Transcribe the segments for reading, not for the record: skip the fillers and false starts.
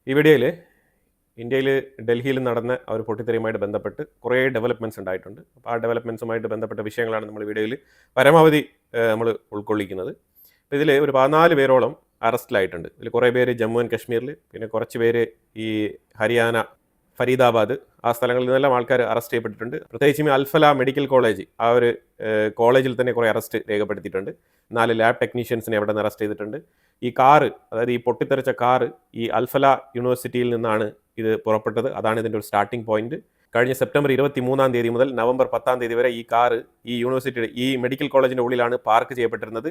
ഈ വീഡിയോയിൽ ഇന്ത്യയിൽ ഡൽഹിയിൽ നടന്ന ആ ഒരു പൊട്ടിത്തെറിയുമായിട്ട് ബന്ധപ്പെട്ട് കുറേ ഡെവലപ്മെൻറ്റ്സ് ഉണ്ടായിട്ടുണ്ട്. അപ്പോൾ ആ ഡെവലപ്മെൻറ്റ്സുമായിട്ട് ബന്ധപ്പെട്ട വിഷയങ്ങളാണ് നമ്മൾ വീഡിയോയിൽ പരമാവധി നമ്മൾ ഉൾക്കൊള്ളിക്കുന്നത്. അപ്പോൾ ഇതിൽ ഒരു 14 പേരോളം അറസ്റ്റിലായിട്ടുണ്ട്. ഇതിൽ കുറേ പേര് ജമ്മു ആൻഡ് കാശ്മീരിൽ, പിന്നെ കുറച്ച് പേര് ഈ ഹരിയാന, ഫരീദാബാദ് ആ സ്ഥലങ്ങളിൽ നിന്നെല്ലാം ആൾക്കാർ അറസ്റ്റ് ചെയ്യപ്പെട്ടിട്ടുണ്ട്. പ്രത്യേകിച്ചും അൽഫല മെഡിക്കൽ കോളേജ് ആ ഒരു കോളേജിൽ തന്നെ കുറേ അറസ്റ്റ് രേഖപ്പെടുത്തിയിട്ടുണ്ട്. 4 ലാബ് ടെക്നീഷ്യൻസിനെ അവിടെ നിന്ന് അറസ്റ്റ് ചെയ്തിട്ടുണ്ട്. ഈ കാറ്, അതായത് ഈ പൊട്ടിത്തെറിച്ച കാറ് ഈ അൽഫല യൂണിവേഴ്സിറ്റിയിൽ നിന്നാണ് ഇത് പുറപ്പെട്ടത്. അതാണ് ഇതിൻ്റെ ഒരു സ്റ്റാർട്ടിംഗ് പോയിന്റ്. കഴിഞ്ഞ സെപ്റ്റംബർ 23-ാം തീയതി മുതൽ നവംബർ 10-ാം തീയതി വരെ ഈ കാറ് ഈ യൂണിവേഴ്സിറ്റിയുടെ ഈ മെഡിക്കൽ കോളേജിൻ്റെ ഉള്ളിലാണ് പാർക്ക് ചെയ്യപ്പെട്ടിരുന്നത്.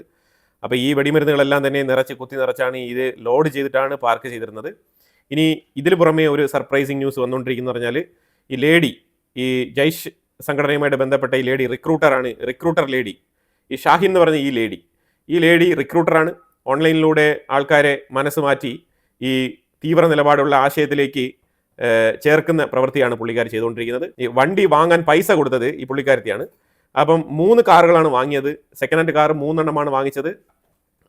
അപ്പോൾ ഈ വെടിമരുന്നുകളെല്ലാം തന്നെ കുത്തി നിറച്ചാണ് ഇത് ലോഡ് ചെയ്തിട്ടാണ് പാർക്ക് ചെയ്തിരുന്നത്. ഇനി ഇതിന് പുറമെ ഒരു സർപ്രൈസിങ് ന്യൂസ് വന്നുകൊണ്ടിരിക്കുന്നു പറഞ്ഞാൽ, ഈ ലേഡി, ഈ ജയ്ഷ് സംഘടനയുമായിട്ട് ബന്ധപ്പെട്ട ഈ ലേഡി റിക്രൂട്ടർ ലേഡി, ഈ ഷാഹിൻ എന്ന് പറഞ്ഞ ഈ ലേഡി റിക്രൂട്ടറാണ്. ഓൺലൈനിലൂടെ ആൾക്കാരെ മനസ്സ് മാറ്റി ഈ തീവ്ര നിലപാടുള്ള ആശയത്തിലേക്ക് ചേർക്കുന്ന പ്രവൃത്തിയാണ് പുള്ളിക്കാരി ചെയ്തുകൊണ്ടിരിക്കുന്നത്. ഈ വണ്ടി വാങ്ങാൻ പൈസ കൊടുത്തത് ഈ പുള്ളിക്കാരത്തിയാണ്. അപ്പം 3 കാറുകളാണ് വാങ്ങിയത്. സെക്കൻഡ് ഹാൻഡ് കാർ 3 എണ്ണമാണ് വാങ്ങിച്ചത്.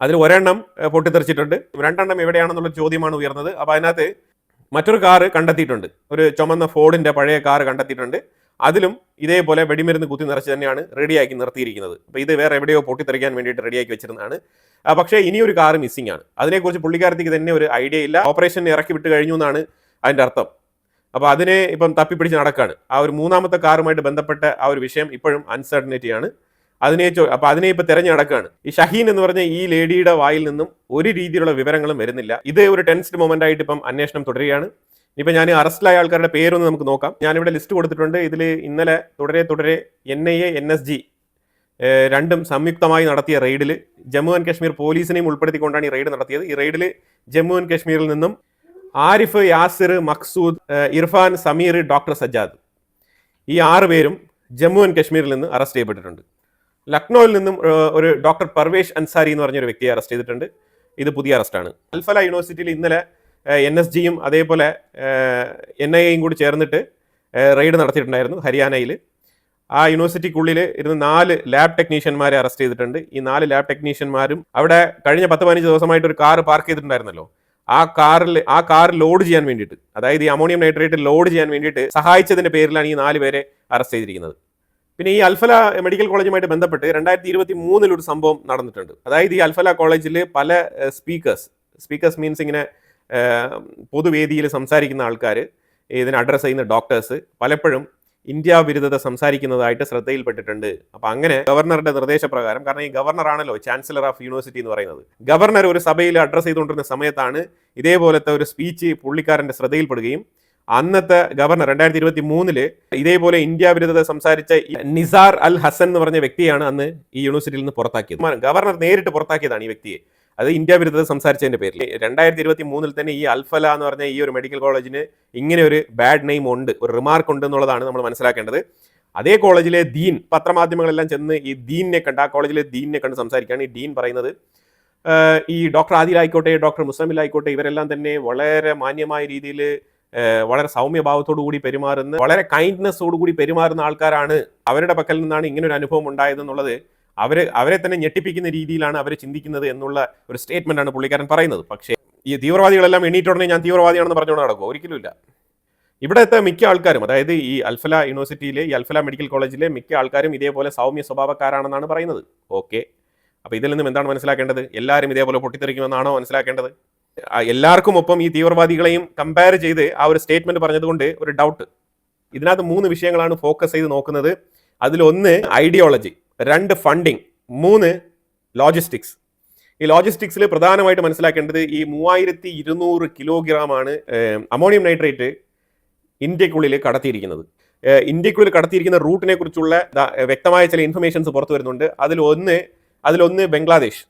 അതിൽ ഒരെണ്ണം പൊട്ടിത്തെറിച്ചിട്ടുണ്ട്. 2 എണ്ണം എവിടെയാണെന്നുള്ള ചോദ്യമാണ് ഉയർന്നത്. അപ്പോൾ അതിനകത്ത് മറ്റൊരു കാറ് കണ്ടെത്തിയിട്ടുണ്ട്. ഒരു ചുമന്ന ഫോർഡിൻ്റെ പഴയ കാറ് കണ്ടെത്തിയിട്ടുണ്ട്. അതിലും ഇതേപോലെ വെടിമരുന്ന് കുത്തി നിറച്ച് തന്നെയാണ് റെഡിയാക്കി നിർത്തിയിരിക്കുന്നത്. അപ്പോൾ ഇത് വേറെ എവിടെയോ പൊട്ടിത്തെറിക്കാൻ വേണ്ടിയിട്ട് റെഡിയാക്കി വെച്ചിരുന്നതാണ്. പക്ഷേ ഇനിയൊരു കാറ് മിസ്സിംഗ് ആണ്. അതിനെക്കുറിച്ച് പുള്ളിക്കാരത്തേക്ക് തന്നെ ഒരു ഐഡിയ ഇല്ല. ഓപ്പറേഷൻ ഇറക്കി വിട്ട് കഴിഞ്ഞു എന്നാണ് അതിൻ്റെ അർത്ഥം. അപ്പോൾ അതിനെ ഇപ്പം തപ്പിപ്പിടിച്ച് നടക്കുകയാണ്. ആ ഒരു 3ാമത്തെ കാറുമായിട്ട് ബന്ധപ്പെട്ട ആ ഒരു വിഷയം ഇപ്പോഴും അൺസർട്ടനിറ്റിയാണ്. അപ്പോൾ അതിനെ ഇപ്പോൾ തിരഞ്ഞു നടക്കുകയാണ്. ഈ ഷഹീൻ എന്ന് പറഞ്ഞ ഈ ലേഡിയുടെ വായിൽ നിന്നും ഒരു രീതിയിലുള്ള വിവരങ്ങളും വരുന്നില്ല. ഇത് ഒരു ടെൻസ്ഡ് മൊമെന്റ് ആയിട്ട് ഇപ്പം അന്വേഷണം തുടരുകയാണ്. ഇപ്പം ഞാൻ അറസ്റ്റിലായ ആൾക്കാരുടെ പേരൊന്ന് നമുക്ക് നോക്കാം. ഞാനിവിടെ ലിസ്റ്റ് കൊടുത്തിട്ടുണ്ട്. ഇതിൽ ഇന്നലെ തുടരെ NIA NSG രണ്ടും സംയുക്തമായി നടത്തിയ റെയ്ഡിൽ ജമ്മു ആൻഡ് കാശ്മീർ പോലീസിനെയും ഉൾപ്പെടുത്തിക്കൊണ്ടാണ് ഈ റെയ്ഡ് നടത്തിയത്. ഈ റെയ്ഡിൽ ജമ്മു ആൻഡ് കാശ്മീരിൽ നിന്നും ആരിഫ്, യാസിർ, മക്സൂദ്, ഇർഫാൻ, സമീർ, ഡോക്ടർ സജ്ജാദ്, ഈ 6 പേരും ജമ്മു ആൻഡ് കാശ്മീരിൽ നിന്ന് അറസ്റ്റ് ചെയ്യപ്പെട്ടിട്ടുണ്ട്. ലക്നൌവിൽ നിന്നും ഒരു ഡോക്ടർ പർവേഷ് അൻസാരി എന്ന് പറഞ്ഞൊരു വ്യക്തിയെ അറസ്റ്റ് ചെയ്തിട്ടുണ്ട്. ഇത് പുതിയ അറസ്റ്റാണ്. അൽഫല യൂണിവേഴ്സിറ്റിയിൽ ഇന്നലെ NSGയും അതേപോലെ NIAയും കൂടി ചേർന്നിട്ട് റെയ്ഡ് നടത്തിയിട്ടുണ്ടായിരുന്നു ഹരിയാനയിൽ. ആ യൂണിവേഴ്സിറ്റിക്കുള്ളിൽ ഇരുന്ന് 4 ലാബ് ടെക്നീഷ്യന്മാരെ അറസ്റ്റ് ചെയ്തിട്ടുണ്ട്. ഈ 4 ലാബ് ടെക്നീഷ്യന്മാരും അവിടെ കഴിഞ്ഞ 10-15 ദിവസമായിട്ട് ഒരു കാർ പാർക്ക് ചെയ്തിട്ടുണ്ടായിരുന്നല്ലോ. ആ കാർ ലോഡ് ചെയ്യാൻ വേണ്ടിയിട്ട്, അതായത് ഈ അമോണിയം നൈട്രേറ്റ് ലോഡ് ചെയ്യാൻ വേണ്ടിയിട്ട് സഹായിച്ചതിൻ്റെ പേരിലാണ് ഈ 4 പേരെ അറസ്റ്റ് ചെയ്തിരിക്കുന്നത്. പിന്നെ ഈ അൽഫല മെഡിക്കൽ കോളേജുമായിട്ട് ബന്ധപ്പെട്ട് 2023 ഒരു സംഭവം നടന്നിട്ടുണ്ട്. അതായത് ഈ അൽഫല കോളേജിൽ പല സ്പീക്കേഴ്സ് മീൻസ് ഇങ്ങനെ പൊതുവേദിയിൽ സംസാരിക്കുന്ന ആൾക്കാർ, ഇതിനെ അഡ്രസ്സ് ചെയ്യുന്ന ഡോക്ടേഴ്സ് പലപ്പോഴും ഇന്ത്യ വിരുദ്ധത സംസാരിക്കുന്നതായിട്ട് ശ്രദ്ധയിൽപ്പെട്ടിട്ടുണ്ട്. അപ്പം അങ്ങനെ ഗവർണറുടെ നിർദ്ദേശപ്രകാരം, കാരണം ഈ ഗവർണറാണല്ലോ ചാൻസലർ ഓഫ് യൂണിവേഴ്സിറ്റി എന്ന് പറയുന്നത്, ഗവർണർ ഒരു സഭയിൽ അഡ്രസ്സ് ചെയ്തുകൊണ്ടിരുന്ന സമയത്താണ് ഇതേപോലത്തെ ഒരു സ്പീച്ച് പുള്ളിക്കാരൻ്റെ ശ്രദ്ധയിൽപ്പെടുകയും അന്നത്തെ ഗവർണർ 2023 ഇതേപോലെ ഇന്ത്യ വിരുദ്ധത സംസാരിച്ച നിസാർ അൽ ഹസൻ എന്ന് പറഞ്ഞ വ്യക്തിയാണ് അന്ന് ഈ യൂണിവേഴ്സിറ്റിയിൽ നിന്ന് പുറത്താക്കിയത്. ഗവർണർ നേരിട്ട് പുറത്താക്കിയതാണ് ഈ വ്യക്തിയെ, അത് ഇന്ത്യ വിരുദ്ധത സംസാരിച്ചതിന്റെ പേരിൽ. 2023 തന്നെ ഈ അൽഫല എന്ന് പറഞ്ഞ ഈ ഒരു മെഡിക്കൽ കോളേജിന് ഇങ്ങനെ ഒരു ബാഡ് നെയിം ഉണ്ട്, ഒരു റിമാർക്ക് ഉണ്ട് എന്നുള്ളതാണ് നമ്മൾ മനസ്സിലാക്കേണ്ടത്. അതേ കോളേജിലെ ഡീൻ, പത്രമാധ്യമങ്ങളെല്ലാം ചെന്ന് ഈ ഡീനിനെ കണ്ട്, ആ കോളേജിലെ ഡീനിനെ കണ്ട് സംസാരിക്കുകയാണ്. ഈ ഡീൻ പറയുന്നത് ഈ ഡോക്ടർ ആദിലായിക്കോട്ടെ, ഡോക്ടർ മുസമിലായിക്കോട്ടെ, ഇവരെല്ലാം തന്നെ വളരെ മാന്യമായ രീതിയിൽ, വളരെ സൗമ്യഭാവത്തോടു കൂടി പെരുമാറുന്ന, വളരെ കൈൻഡ്നെസ്സോടു കൂടി പെരുമാറുന്ന ആൾക്കാരാണ്. അവരുടെ പക്കൽ നിന്നാണ് ഇങ്ങനെ ഒരു അനുഭവം ഉണ്ടായതെന്നുള്ളത് അവരെ തന്നെ ഞെട്ടിപ്പിക്കുന്ന രീതിയിലാണ് അവർ ചിന്തിക്കുന്നത് എന്നുള്ള ഒരു സ്റ്റേറ്റ്മെന്റ് ആണ് പുള്ളിക്കാരൻ പറയുന്നത്. പക്ഷേ ഈ തീവ്രവാദികളെല്ലാം എണീറ്റുടനെ ഞാൻ തീവ്രവാദിയാണെന്ന് പറഞ്ഞുകൊണ്ട് നടക്കും, ഒരിക്കലുമില്ല. ഇവിടുത്തെ മിക്ക ആൾക്കാരും, അതായത് ഈ അൽഫല യൂണിവേഴ്സിറ്റിയിലെ, ഈ അൽഫല മെഡിക്കൽ കോളേജിലെ മിക്ക ആൾക്കാരും ഇതേപോലെ സൗമ്യ സ്വഭാവക്കാരാണെന്നാണ് പറയുന്നത്. ഓക്കെ, അപ്പോൾ ഇതിൽ നിന്നും എന്താണ് മനസ്സിലാക്കേണ്ടത്? എല്ലാവരും ഇതേപോലെ പൊട്ടിത്തെറിക്കുമെന്നാണോ മനസ്സിലാക്കേണ്ടത്? എല്ലാവർക്കും ഒപ്പം ഈ തീവ്രവാദികളെയും കമ്പയർ ചെയ്ത് ആ ഒരു സ്റ്റേറ്റ്മെന്റ് പറഞ്ഞതുകൊണ്ട് ഒരു ഡൗട്ട്. ഇതിനകത്ത് 3 വിഷയങ്ങളാണ് ഫോക്കസ് ചെയ്ത് നോക്കുന്നത്. അതിലൊന്ന് ഐഡിയോളജി, 2 ഫണ്ടിങ്, 3 ലോജിസ്റ്റിക്സ്. ഈ ലോജിസ്റ്റിക്സിൽ പ്രധാനമായിട്ട് മനസ്സിലാക്കേണ്ടത് ഈ 3200 കിലോഗ്രാമാണ് അമോണിയം നൈട്രേറ്റ് ഇന്ത്യക്കുള്ളിൽ കടത്തിയിരിക്കുന്നത്. ഇന്ത്യക്കുള്ളിൽ കടത്തിയിരിക്കുന്ന റൂട്ടിനെ കുറിച്ചുള്ള വ്യക്തമായ ചില ഇൻഫർമേഷൻസ് പുറത്തു വരുന്നുണ്ട്. അതിലൊന്ന് Bangladesh,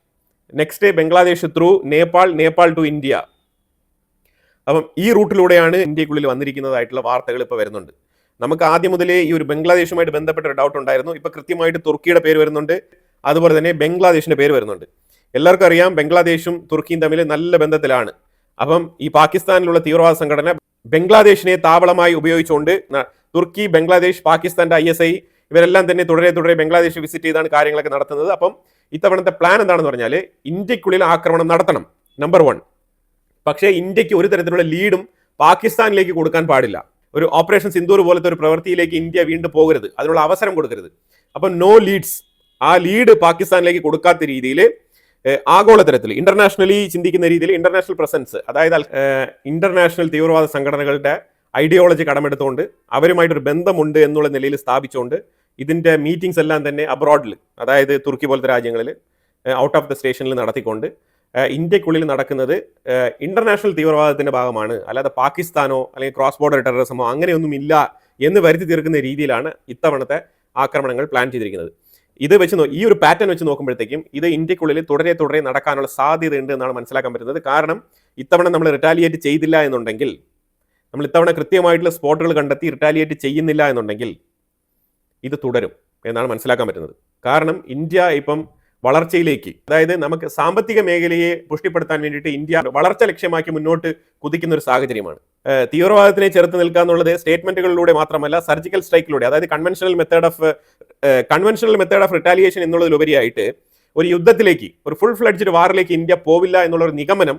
next Bangladesh through Nepal to India. അപ്പം ഈ റൂട്ടിലൂടെയാണ് ഇന്ത്യക്കുള്ളിൽ വന്നിരിക്കുന്നതായിട്ടുള്ള വാർത്തകൾ ഇപ്പോൾ വരുന്നുണ്ട്. നമുക്ക് ആദ്യം മുതലേ ഈ ഒരു ബംഗ്ലാദേശുമായിട്ട് ബന്ധപ്പെട്ട ഒരു ഡൗട്ട് ഉണ്ടായിരുന്നു. ഇപ്പോൾ കൃത്യമായിട്ട് തുർക്കിയുടെ പേര് വരുന്നുണ്ട്, അതുപോലെ തന്നെ ബംഗ്ലാദേശിൻ്റെ പേര് വരുന്നുണ്ട്. എല്ലാവർക്കും അറിയാം ബംഗ്ലാദേശും തുർക്കിയും തമ്മിൽ നല്ല ബന്ധത്തിലാണ്. അപ്പം ഈ പാകിസ്ഥാനിലുള്ള തീവ്രവാദ സംഘടന ബംഗ്ലാദേശിനെ താവളമായി ഉപയോഗിച്ചുകൊണ്ട് തുർക്കി, ബംഗ്ലാദേശ്, പാകിസ്ഥാന്റെ ISI ഇവരെല്ലാം തന്നെ തുടരെ ബംഗ്ലാദേശ് വിസിറ്റ് ചെയ്താണ് കാര്യങ്ങളൊക്കെ നടത്തുന്നത്. അപ്പം ഇത്തവണത്തെ പ്ലാൻ എന്താണെന്ന് പറഞ്ഞാൽ ഇന്ത്യക്കുള്ളിൽ ആക്രമണം നടത്തണം, നമ്പർ 1. പക്ഷേ ഇന്ത്യക്ക് ഒരു തരത്തിലുള്ള ലീഡും പാകിസ്ഥാനിലേക്ക് കൊടുക്കാൻ പാടില്ല. ഒരു ഓപ്പറേഷൻ സിന്ദൂർ പോലത്തെ ഒരു പ്രവൃത്തിയിലേക്ക് ഇന്ത്യ വീണ്ടും പോകരുത്, അതിനുള്ള അവസരം കൊടുക്കരുത്. അപ്പം നോ ലീഡ്സ്, ആ ലീഡ് പാകിസ്ഥാനിലേക്ക് കൊടുക്കാത്ത രീതിയിൽ ആഗോളതലത്തിൽ ഇന്റർനാഷണലി ചിന്തിക്കുന്ന രീതിയിൽ ഇന്റർനാഷണൽ പ്രസൻസ്, അതായത് ഇന്റർനാഷണൽ തീവ്രവാദ സംഘടനകളുടെ ഐഡിയോളജി കടമെടുത്തുകൊണ്ട് അവരുമായിട്ടൊരു ബന്ധമുണ്ട് എന്നുള്ള നിലയിൽ സ്ഥാപിച്ചുകൊണ്ട് ഇതിന്റെ മീറ്റിംഗ്സ് എല്ലാം തന്നെ അബ്രോഡിൽ, അതായത് തുർക്കി പോലത്തെ രാജ്യങ്ങളിൽ ഔട്ട് ഓഫ് ദ സ്റ്റേഷനിൽ നടത്തിക്കൊണ്ട് ഇന്ത്യക്കുള്ളിൽ നടക്കുന്നത് ഇന്റർനാഷണൽ തീവ്രവാദത്തിന്റെ ഭാഗമാണ്, അല്ലാതെ പാകിസ്ഥാനോ അല്ലെങ്കിൽ ക്രോസ് ബോർഡർ ടെററിസമോ അങ്ങനെയൊന്നും ഇല്ല എന്ന് വരുത്തി തീർക്കുന്ന രീതിയിലാണ് ഇത്തവണത്തെ ആക്രമണങ്ങൾ പ്ലാൻ ചെയ്തിരിക്കുന്നത്. ഇത് വെച്ച് ഈ ഒരു പാറ്റേൺ വെച്ച് നോക്കുമ്പോഴത്തേക്കും ഇത് ഇന്ത്യക്കുള്ളിൽ തുടരെ നടക്കാനുള്ള സാധ്യതയുണ്ട് എന്നാണ് മനസ്സിലാക്കാൻ പറ്റുന്നത്. കാരണം ഇത്തവണ നമ്മൾ റിറ്റാലിയേറ്റ് ചെയ്തില്ല എന്നുണ്ടെങ്കിൽ, നമ്മൾ ഇത്തവണ കൃത്യമായിട്ടുള്ള സ്പോട്ടുകൾ കണ്ടെത്തി റിറ്റാലിയേറ്റ് ചെയ്യുന്നില്ല എന്നുണ്ടെങ്കിൽ ഇത് തുടരും എന്നാണ് മനസ്സിലാക്കാൻ പറ്റുന്നത്. കാരണം ഇന്ത്യ ഇപ്പം വളർച്ചയിലേക്ക്, അതായത് നമുക്ക് സാമ്പത്തിക മേഖലയെ പുഷ്ടിപ്പെടുത്താൻ വേണ്ടിയിട്ട് ഇന്ത്യ വളർച്ച ലക്ഷ്യമാക്കി മുന്നോട്ട് കുതിക്കുന്ന ഒരു സാഹചര്യമാണ്. തീവ്രവാദത്തിനെ ചെറുത്ത് നിൽക്കുക എന്നുള്ളത് സ്റ്റേറ്റ്മെന്റുകളിലൂടെ മാത്രമല്ല, സർജിക്കൽ സ്ട്രൈക്കിലൂടെ, അതായത് കൺവെൻഷണൽ മെത്തേഡ് ഓഫ് റിറ്റാലിയേഷൻ എന്നുള്ളതിലുപരിയായിട്ട് ഒരു യുദ്ധത്തിലേക്ക്, ഒരു ഫുൾ ഫ്ലെഡ്ജ്ഡ് വാറിലേക്ക് ഇന്ത്യ പോവില്ല എന്നുള്ളൊരു നിഗമനം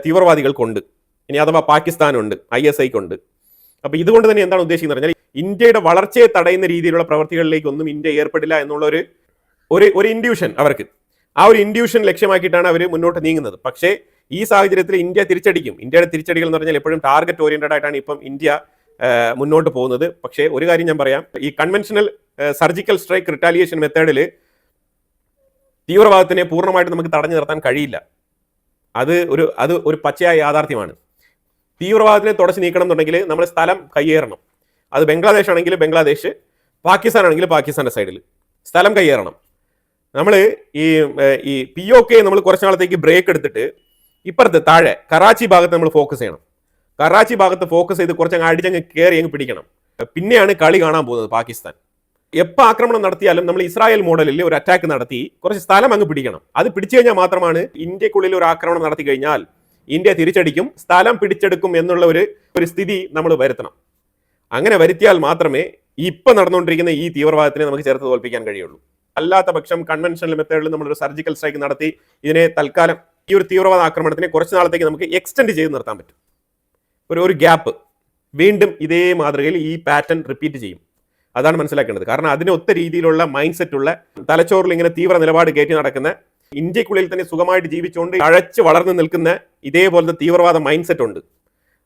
തീവ്രവാദികൾക്കുണ്ട്. ഇനി അഥവാ പാകിസ്ഥാനുണ്ട്, ISIക്കുണ്ട്. അപ്പൊ ഇതുകൊണ്ട് തന്നെ എന്താണ് ഉദ്ദേശിക്കുന്നത് പറഞ്ഞാൽ ഇന്ത്യയുടെ വളർച്ചയെ തടയുന്ന രീതിയിലുള്ള പ്രവർത്തികളിലേക്ക് ഒന്നും ഇന്ത്യ ഏർപ്പെടില്ല എന്നുള്ള ഒരു ഇൻഡ്യൂഷൻ അവർക്ക്, ആ ഒരു ഇൻഡ്യൂഷൻ ലക്ഷ്യമാക്കിയിട്ടാണ് അവർ മുന്നോട്ട് നീങ്ങുന്നത്. പക്ഷേ ഈ സാഹചര്യത്തിൽ ഇന്ത്യ തിരിച്ചടിക്കും. ഇന്ത്യയുടെ തിരിച്ചടികൾ എന്ന് പറഞ്ഞാൽ എപ്പോഴും ടാർഗറ്റ് ഓറിയന്റഡ് ആയിട്ടാണ് ഇപ്പം ഇന്ത്യ മുന്നോട്ട് പോകുന്നത്. പക്ഷേ ഒരു കാര്യം ഞാൻ പറയാം, ഈ കൺവെൻഷണൽ സർജിക്കൽ സ്ട്രൈക്ക് റിറ്റാലിയേഷൻ മെത്തേഡിൽ തീവ്രവാദത്തിനെ പൂർണ്ണമായിട്ട് നമുക്ക് തടഞ്ഞു നിർത്താൻ കഴിയില്ല. അത് ഒരു പച്ചയായ യാഥാർത്ഥ്യമാണ്. തീവ്രവാദത്തിനെ തുടച്ചു നീക്കണം എന്നുണ്ടെങ്കിൽ നമ്മൾ സ്ഥലം കയ്യേറണം. അത് ബംഗ്ലാദേശ് ആണെങ്കിൽ ബംഗ്ലാദേശ്, പാകിസ്ഥാൻ ആണെങ്കിൽ പാകിസ്ഥാന്റെ സൈഡിൽ സ്ഥലം കയ്യേറണം. നമ്മൾ ഈ POK നമ്മൾ കുറച്ച് നാളത്തേക്ക് ബ്രേക്ക് എടുത്തിട്ട് ഇപ്പുറത്ത് താഴെ കറാച്ചി ഭാഗത്ത് നമ്മൾ ഫോക്കസ് ചെയ്യണം. കറാച്ചി ഭാഗത്ത് ഫോക്കസ് ചെയ്ത് കുറച്ചങ്ങ് അടിച്ചങ്ങ് കയറി അങ്ങ് പിടിക്കണം. പിന്നെയാണ് കളി കാണാൻ പോകുന്നത് പാകിസ്ഥാൻ. എപ്പോൾ ആക്രമണം നടത്തിയാലും നമ്മൾ ഇസ്രായേൽ മോഡലിൽ ഒരു അറ്റാക്ക് നടത്തി കുറച്ച് സ്ഥലം അങ്ങ് പിടിക്കണം. അത് പിടിച്ചു കഴിഞ്ഞാൽ മാത്രമാണ് ഇന്ത്യക്കുള്ളിൽ ഒരു ആക്രമണം നടത്തി കഴിഞ്ഞാൽ ഇന്ത്യ തിരിച്ചടിക്കും, സ്ഥലം പിടിച്ചെടുക്കും എന്നുള്ള ഒരു സ്ഥിതി നമ്മൾ വരുത്തണം. അങ്ങനെ വരുത്തിയാൽ മാത്രമേ ഇപ്പം നടന്നുകൊണ്ടിരിക്കുന്ന ഈ തീവ്രവാദത്തിനെ നമുക്ക് ചേർത്ത് തോൽപ്പിക്കാൻ കഴിയുള്ളൂ. അല്ലാത്ത പക്ഷം കൺവെൻഷണൽ മെത്തേഡിൽ നമ്മളൊരു സർജിക്കൽ സ്ട്രൈക്ക് നടത്തി ഇതിനെ തൽക്കാലം ഈ ഒരു തീവ്രവാദ ആക്രമണത്തിനെ കുറച്ച് നാളത്തേക്ക് നമുക്ക് എക്സ്റ്റെൻഡ് ചെയ്ത് നിർത്താൻ പറ്റും. ഒരു ഗ്യാപ്പ്, വീണ്ടും ഇതേ മാതൃകയിൽ ഈ പാറ്റേൺ റിപ്പീറ്റ് ചെയ്യും. അതാണ് മനസ്സിലാക്കേണ്ടത്. കാരണം അതിന് ഒത്ത രീതിയിലുള്ള മൈൻഡ് സെറ്റ് ഉള്ള, തലച്ചോറിൽ ഇങ്ങനെ തീവ്ര നിലപാട് കയറ്റി നടക്കുന്ന, ഇന്ത്യക്കുള്ളിൽ തന്നെ സുഖമായിട്ട് ജീവിച്ചുകൊണ്ട് അഴച്ച് വളർന്നു നിൽക്കുന്ന ഇതേപോലത്തെ തീവ്രവാദ മൈൻഡ് സെറ്റ് ഉണ്ട്.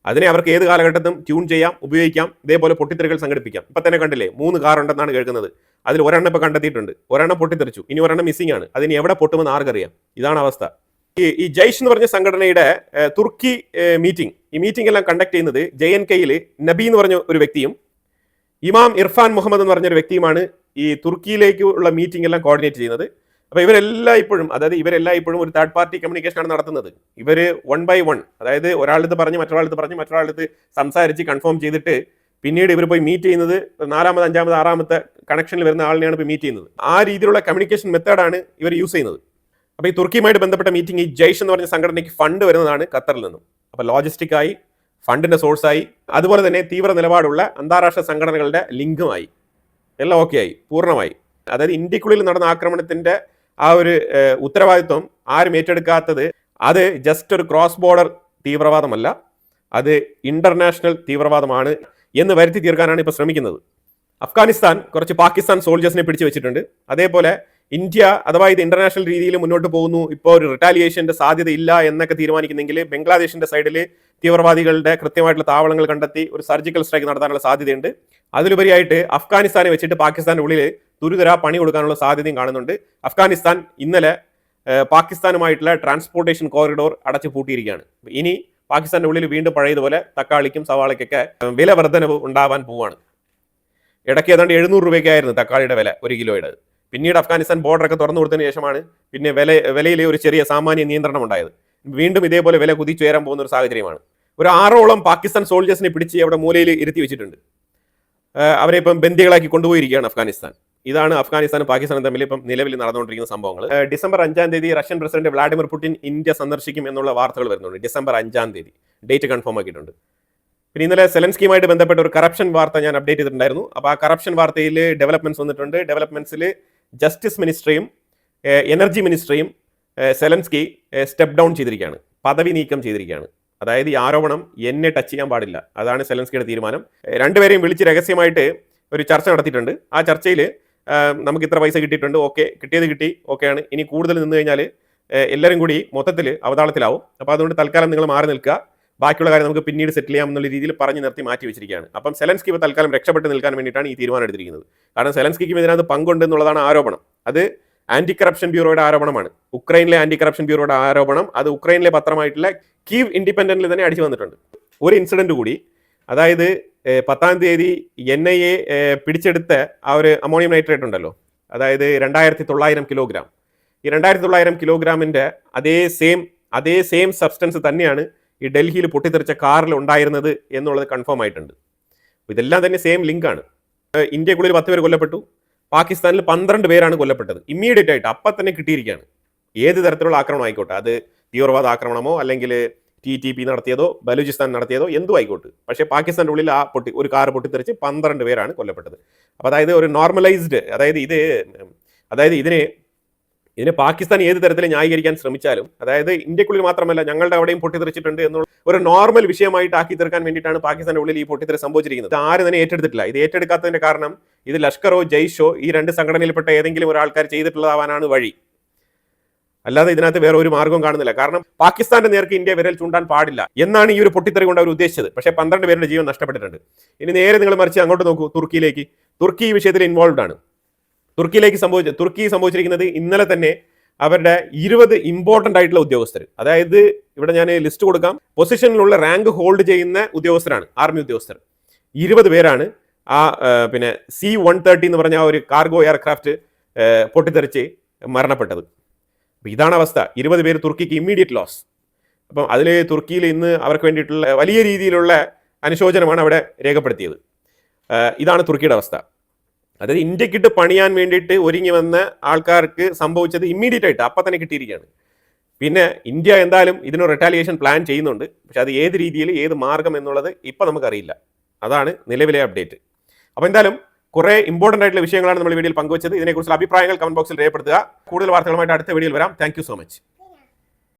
അതിനെ അവർക്ക് ഏത് കാലഘട്ടത്തും ട്യൂൺ ചെയ്യാം, ഉപയോഗിക്കാം, ഇതേപോലെ പൊട്ടിത്തെറികൾ സംഘടിപ്പിക്കാം. ഇപ്പം തന്നെ കണ്ടില്ലേ, 3 കാർ ഉണ്ടെന്നാണ് കേൾക്കുന്നത്. അതിൽ ഒരെണ്ണം ഇപ്പോൾ കണ്ടെത്തിയിട്ടുണ്ട്, ഒരെണ്ണം പൊട്ടിത്തെറിച്ചു, ഇനി ഒരെണ്ണം മിസ്സിംഗ് ആണ്. അതിന് എവിടെ പൊട്ടുമെന്ന് ആർക്കറിയാം. ഇതാണ് അവസ്ഥ. ഈ ജയ്ഷ് എന്ന് പറഞ്ഞ സംഘടനയുടെ തുർക്കി മീറ്റിംഗ്, ഈ മീറ്റിംഗ് എല്ലാം കണ്ടക്ട് ചെയ്യുന്നത് JNKയിൽ നബി എന്ന് പറഞ്ഞ ഒരു വ്യക്തിയും ഇമാം ഇർഫാൻ മുഹമ്മദ് എന്ന് പറഞ്ഞൊരു വ്യക്തിയുമാണ് ഈ തുർക്കിയിലേക്കുള്ള മീറ്റിംഗ് എല്ലാം കോർഡിനേറ്റ് ചെയ്യുന്നത്. അപ്പോൾ ഇവരെല്ലാം ഇപ്പോഴും ഒരു തേർഡ് പാർട്ടി കമ്മ്യൂണിക്കേഷനാണ് നടത്തുന്നത്. ഇവർ 1 by 1, അതായത് ഒരാളടുത്ത് പറഞ്ഞ് മറ്റൊരാളടുത്ത് സംസാരിച്ച് കൺഫേം ചെയ്തിട്ട് പിന്നീട് ഇവർ പോയി മീറ്റ് ചെയ്യുന്നത് 4ാമത് 5ാമത് 6ാമത്തെ കണക്ഷനിൽ വരുന്ന ആളിനെയാണ് ഇപ്പോൾ മീറ്റ് ചെയ്യുന്നത്. ആ രീതിയിലുള്ള കമ്മ്യൂണിക്കേഷൻ മെത്തേഡാണ് ഇവർ യൂസ് ചെയ്യുന്നത്. അപ്പോൾ ഈ തുർക്കിയുമായിട്ട് ബന്ധപ്പെട്ട മീറ്റിംഗ്, ഈ ജയ്ഷ് എന്ന് പറഞ്ഞ സംഘടനയ്ക്ക് ഫണ്ട് വരുന്നതാണ് ഖത്തറിൽ നിന്നും. അപ്പോൾ ലോജിസ്റ്റിക്കായി, ഫണ്ടിന്റെ സോഴ്സായി, അതുപോലെ തന്നെ തീവ്ര നിലപാടുള്ള അന്താരാഷ്ട്ര സംഘടനകളുടെ ലിങ്കുമായി എല്ലാം ഓക്കെ ആയി, പൂർണ്ണമായി. അതായത് ഇന്ത്യക്കുള്ളിൽ നടന്ന ആക്രമണത്തിന്റെ ആ ഒരു ഉത്തരവാദിത്വം ആരും ഏറ്റെടുക്കാത്തത്, അത് ജസ്റ്റ് ഒരു ക്രോസ് ബോർഡർ തീവ്രവാദമല്ല, അത് ഇന്റർനാഷണൽ തീവ്രവാദമാണ് എന്ന് വരുത്തി തീർക്കാനാണ് ഇപ്പോൾ ശ്രമിക്കുന്നത്. അഫ്ഗാനിസ്ഥാൻ കുറച്ച് പാകിസ്ഥാൻ സോൾജേഴ്സിനെ പിടിച്ചു വെച്ചിട്ടുണ്ട്. അതേപോലെ ഇന്ത്യ അഥവാ ഇത് ഇന്റർനാഷണൽ രീതിയിൽ മുന്നോട്ട് പോകുന്നു, ഇപ്പോൾ ഒരു റിറ്റാലിയേഷന്റെ സാധ്യത ഇല്ല എന്നൊക്കെ തീരുമാനിക്കുന്നെങ്കിൽ ബംഗ്ലാദേശിന്റെ സൈഡിൽ തീവ്രവാദികളുടെ കൃത്യമായിട്ടുള്ള താവളങ്ങൾ കണ്ടെത്തി ഒരു സർജിക്കൽ സ്ട്രൈക്ക് നടത്താനുള്ള സാധ്യതയുണ്ട്. അതിലുപരിയായിട്ട് അഫ്ഗാനിസ്ഥാനെ വെച്ചിട്ട് പാകിസ്ഥാന്റെ ഉള്ളിൽ തുരുതര പണി കൊടുക്കാനുള്ള സാധ്യതയും കാണുന്നുണ്ട്. അഫ്ഗാനിസ്ഥാൻ ഇന്നലെ പാകിസ്ഥാനുമായിട്ടുള്ള ട്രാൻസ്പോർട്ടേഷൻ കോറിഡോർ അടച്ചു പൂട്ടിയിരിക്കുകയാണ്. ഇനി പാകിസ്ഥാന്റെ ഉള്ളിൽ വീണ്ടും പഴയതുപോലെ തക്കാളിക്കും സവാളയ്ക്കൊക്കെ വില വർധനവ് ഉണ്ടാവാൻ പോവാണ്. ഇടയ്ക്ക് ഏതാണ്ട് 700 രൂപയ്ക്കായിരുന്നു തക്കാളിയുടെ വില 1 കിലോയുടെ. പിന്നീട് അഫ്ഗാനിസ്ഥാൻ ബോർഡറൊക്കെ തുറന്നു കൊടുത്തതിന് ശേഷമാണ് പിന്നെ വിലയിലെ ഒരു ചെറിയ സാമാന്യ നിയന്ത്രണം ഉണ്ടായത്. വീണ്ടും ഇതേപോലെ വില കുതിച്ചുയരാൻ പോകുന്ന ഒരു സാഹചര്യമാണ്. ഒരു 6ഓളം പാകിസ്ഥാൻ സോൾജേഴ്സിനെ പിടിച്ച് അവിടെ മൂലയിൽ ഇരുത്തി വെച്ചിട്ടുണ്ട്. അവരെ ഇപ്പം ബന്ദികളാക്കി കൊണ്ടുപോയിരിക്കുകയാണ് അഫ്ഗാനിസ്ഥാൻ. ഇതാണ് അഫ്ഗാനിസ്ഥാനും പാകിസ്ഥാനും തമ്മിൽ ഇപ്പം നിലവിൽ നടന്നുകൊണ്ടിരിക്കുന്ന സംഭവങ്ങൾ. ഡിസംബർ 5-ാം തീയതി Russian president Vladimir Putin India സന്ദർശിക്കും എന്നുള്ള വാർത്തകൾ വരുന്നുണ്ട്. ഡിസംബർ 5-ാം തീയതി ഡേറ്റ് കൺഫേം ആക്കിയിട്ടുണ്ട്. പിന്നെ ഇന്നലെ സെലൻസ്കിയുമായിട്ട് ബന്ധപ്പെട്ട ഒരു കറപ്ഷൻ വാർത്ത ഞാൻ അപ്ഡേറ്റ് ചെയ്തിട്ടുണ്ടായിരുന്നു. അപ്പോൾ ആ കറപ്ഷൻ വാർത്തയിൽ ഡെവലപ്മെന്റ്സ് വന്നിട്ടുണ്ട്. ഡെവലപ്മെന്റ്സിൽ ജസ്റ്റിസ് മിനിസ്ട്രിയും എനർജി മിനിസ്ട്രിയും സെലൻസ്കി സ്റ്റെപ്പ് ഡൗൺ ചെയ്തിരിക്കുകയാണ്, പദവി നീക്കം ചെയ്തിരിക്കുകയാണ്. അതായത് ഈ ആരോപണം എന്നെ ടച്ച് ചെയ്യാൻ പാടില്ല. അതാണ് സെലൻസ്കിയുടെ തീരുമാനം. രണ്ടുപേരെയും വിളിച്ച് രഹസ്യമായിട്ട് ഒരു ചർച്ച നടത്തിയിട്ടുണ്ട്. ആ ചർച്ചയിൽ നമുക്ക് ഇത്ര പൈസ കിട്ടിയിട്ടുണ്ട്, ഓക്കെ, കിട്ടിയത് കിട്ടി, ഓക്കെയാണ്. ഇനി കൂടുതൽ നിന്ന് കഴിഞ്ഞാൽ എല്ലാവരും കൂടി മൊത്തത്തിൽ അവതാളത്തിലാവും. അപ്പോൾ അതുകൊണ്ട് തൽക്കാലം നിങ്ങൾ മാറി നിൽക്കുക, ബാക്കിയുള്ള കാര്യം നമുക്ക് പിന്നീട് സെറ്റിൽ ചെയ്യാം എന്നുള്ള രീതിയിൽ പറഞ്ഞ് നിർത്തി മാറ്റി വെച്ചിരിക്കുകയാണ്. അപ്പം സെലൻസ്കി ഇപ്പോൾ തൽക്കാലം രക്ഷപ്പെട്ട് നിൽക്കാൻ വേണ്ടിയിട്ടാണ് ഈ തീരുമാനം എടുത്തിരിക്കുന്നത്. കാരണം സെലൻസ്കിക്കും ഇതിനകത്ത് പങ്കുണ്ട് എന്നുള്ളതാണ് ആരോപണം. അത് ആന്റി കറപ്ഷൻ ബ്യൂറോയുടെ ആരോപണമാണ്. ഉക്രൈനിലെ ആന്റി കറപ്ഷൻ ബ്യൂറോയുടെ ആരോപണം അത് ഉക്രൈനിലെ പത്രമായിട്ടുള്ള കീവ് ഇൻഡിപെൻഡന്റിൽ തന്നെ അടിച്ചു വന്നിട്ടുണ്ട്. ഒരു ഇൻസിഡന്റ് കൂടി, അതായത് 10-ാം തീയതി NIA പിടിച്ചെടുത്ത ആ ഒരു അമോണിയം നൈട്രേറ്റ് ഉണ്ടല്ലോ, അതായത് 2900 കിലോഗ്രാം. ഈ 2900 കിലോഗ്രാമിന്റെ അതേ സെയിം സബ്സ്റ്റൻസ് തന്നെയാണ് ഈ ഡൽഹിയിൽ പൊട്ടിത്തെറിച്ച കാറിൽ ഉണ്ടായിരുന്നത് എന്നുള്ളത് കൺഫേം ആയിട്ടുണ്ട്. ഇതെല്ലാം തന്നെ സെയിം ലിങ്കാണ്. ഇന്ത്യക്കുള്ളിൽ 10 പേര് കൊല്ലപ്പെട്ടു, പാകിസ്ഥാനിൽ 12 പേരാണ് കൊല്ലപ്പെട്ടത്. ഇമ്മീഡിയറ്റ് ആയിട്ട് അപ്പം തന്നെ കിട്ടിയിരിക്കുകയാണ്. ഏത് തരത്തിലുള്ള ആക്രമണം ആയിക്കോട്ടെ, അത് തീവ്രവാദ ആക്രമണമോ അല്ലെങ്കിൽ TTP നടത്തിയതോ ബലൂചിസ്ഥാൻ നടത്തിയതോ എന്തും ആയിക്കോട്ടെ, പക്ഷേ പാകിസ്ഥാൻ്റെ ഉള്ളിൽ ഒരു കാർ പൊട്ടിത്തെറിച്ച് 12 പേരാണ് കൊല്ലപ്പെട്ടത്. അപ്പോൾ അതായത് ഒരു നോർമലൈസ്ഡ്, അതായത് ഇതിനെ പാകിസ്ഥാൻ ഏത് തരത്തിൽ ന്യായീകരിക്കാൻ ശ്രമിച്ചാലും, അതായത് ഇന്ത്യക്കുള്ളിൽ മാത്രമല്ല ഞങ്ങളുടെ അവിടെയും പൊട്ടിത്തെറിച്ചിട്ടുണ്ട് എന്നുള്ള ഒരു നോർമൽ വിഷയമായിട്ട് ആക്കി തീർക്കാൻ വേണ്ടിയിട്ടാണ് പാകിസ്ഥാന്റെ ഉള്ളിൽ ഈ പൊട്ടിത്തെറി സംഭവിച്ചിരിക്കുന്നത്. ആരും തന്നെ ഏറ്റെടുത്തിട്ടില്ല. ഇത് ഏറ്റെടുക്കാത്തതിന്റെ കാരണം ഇത് ലഷ്കറോ ജയ്ഷോ ഈ രണ്ട് സംഘടനയിൽപ്പെട്ട ഏതെങ്കിലും ഒരാൾക്കാർ ചെയ്തിട്ടുള്ളതാവാനാണ് വഴി. അല്ലാതെ ഇതിനകത്ത് വേറെ ഒരു മാർഗവും കാണുന്നില്ല. കാരണം പാകിസ്ഥാന്റെ നേർക്ക് ഇന്ത്യ വിരൽ ചൂണ്ടാൻ പാടില്ല എന്നാണ് ഈ ഒരു പൊട്ടിത്തെറി കൊണ്ട് അവർ ഉദ്ദേശിച്ചത്. പക്ഷേ 12 പേരുടെ ജീവൻ നഷ്ടപ്പെട്ടിട്ടുണ്ട്. ഇനി നേരെ നിങ്ങൾ മറിച്ച് അങ്ങോട്ട് നോക്കൂ, തുർക്കിയിലേക്ക്. തുർക്കി ഈ വിഷയത്തിൽ ഇൻവോൾവ് ആണ്. തുർക്കി സംഭവിച്ചിരിക്കുന്നത് ഇന്നലെ തന്നെ അവരുടെ 20 ഇമ്പോർട്ടന്റ് ആയിട്ടുള്ള ഉദ്യോഗസ്ഥർ, അതായത് ഇവിടെ ഞാൻ ലിസ്റ്റ് കൊടുക്കാം, പൊസിഷനിലുള്ള റാങ്ക് ഹോൾഡ് ചെയ്യുന്ന ഉദ്യോഗസ്ഥരാണ്, ആർമി ഉദ്യോഗസ്ഥർ. 20 പേരാണ് ആ C-130 എന്ന് പറഞ്ഞ ഒരു കാർഗോ എയർക്രാഫ്റ്റ് പൊട്ടിത്തെറിച്ച് മരണപ്പെട്ടത്. അപ്പോൾ ഇതാണ് അവസ്ഥ. 20 പേര് തുർക്കിക്ക് ഇമ്മീഡിയറ്റ് ലോസ്. അപ്പം അതിൽ തുർക്കിയിൽ ഇന്ന് അവർക്ക് വേണ്ടിയിട്ടുള്ള വലിയ രീതിയിലുള്ള അനുശോചനമാണ് അവിടെ രേഖപ്പെടുത്തിയത്. ഇതാണ് തുർക്കിയുടെ അവസ്ഥ. അതായത് ഇന്ത്യക്കിട്ട് പണിയാൻ വേണ്ടിയിട്ട് ഒരുങ്ങി വന്ന ആൾക്കാർക്ക് സംഭവിച്ചത് ഇമ്മീഡിയറ്റ് ആയിട്ട് അപ്പം തന്നെ കിട്ടിയിരിക്കുകയാണ്. പിന്നെ ഇന്ത്യ എന്തായാലും ഇതിന് റിട്ടാലിയേഷൻ പ്ലാൻ ചെയ്യുന്നുണ്ട്. പക്ഷെ അത് ഏത് രീതിയിൽ, ഏത് മാർഗം എന്നുള്ളത് ഇപ്പം നമുക്കറിയില്ല. അതാണ് നിലവിലെ അപ്ഡേറ്റ്. അപ്പോൾ എന്തായാലും കുറേ ഇമ്പോർട്ടൻ്റ് ആയിട്ടുള്ള വിഷയങ്ങളാണ് നമ്മൾ വീഡിയോയിൽ പങ്കുവച്ചത്. ഇതിനെക്കുറിച്ചുള്ള അഭിപ്രായങ്ങൾ കമന്റ് ബോക്സിൽ രേഖപ്പെടുത്തുക. കൂടുതൽ വാർത്തകളുമായിട്ട് അടുത്ത വീഡിയോയിൽ വരാം. Thank you so much.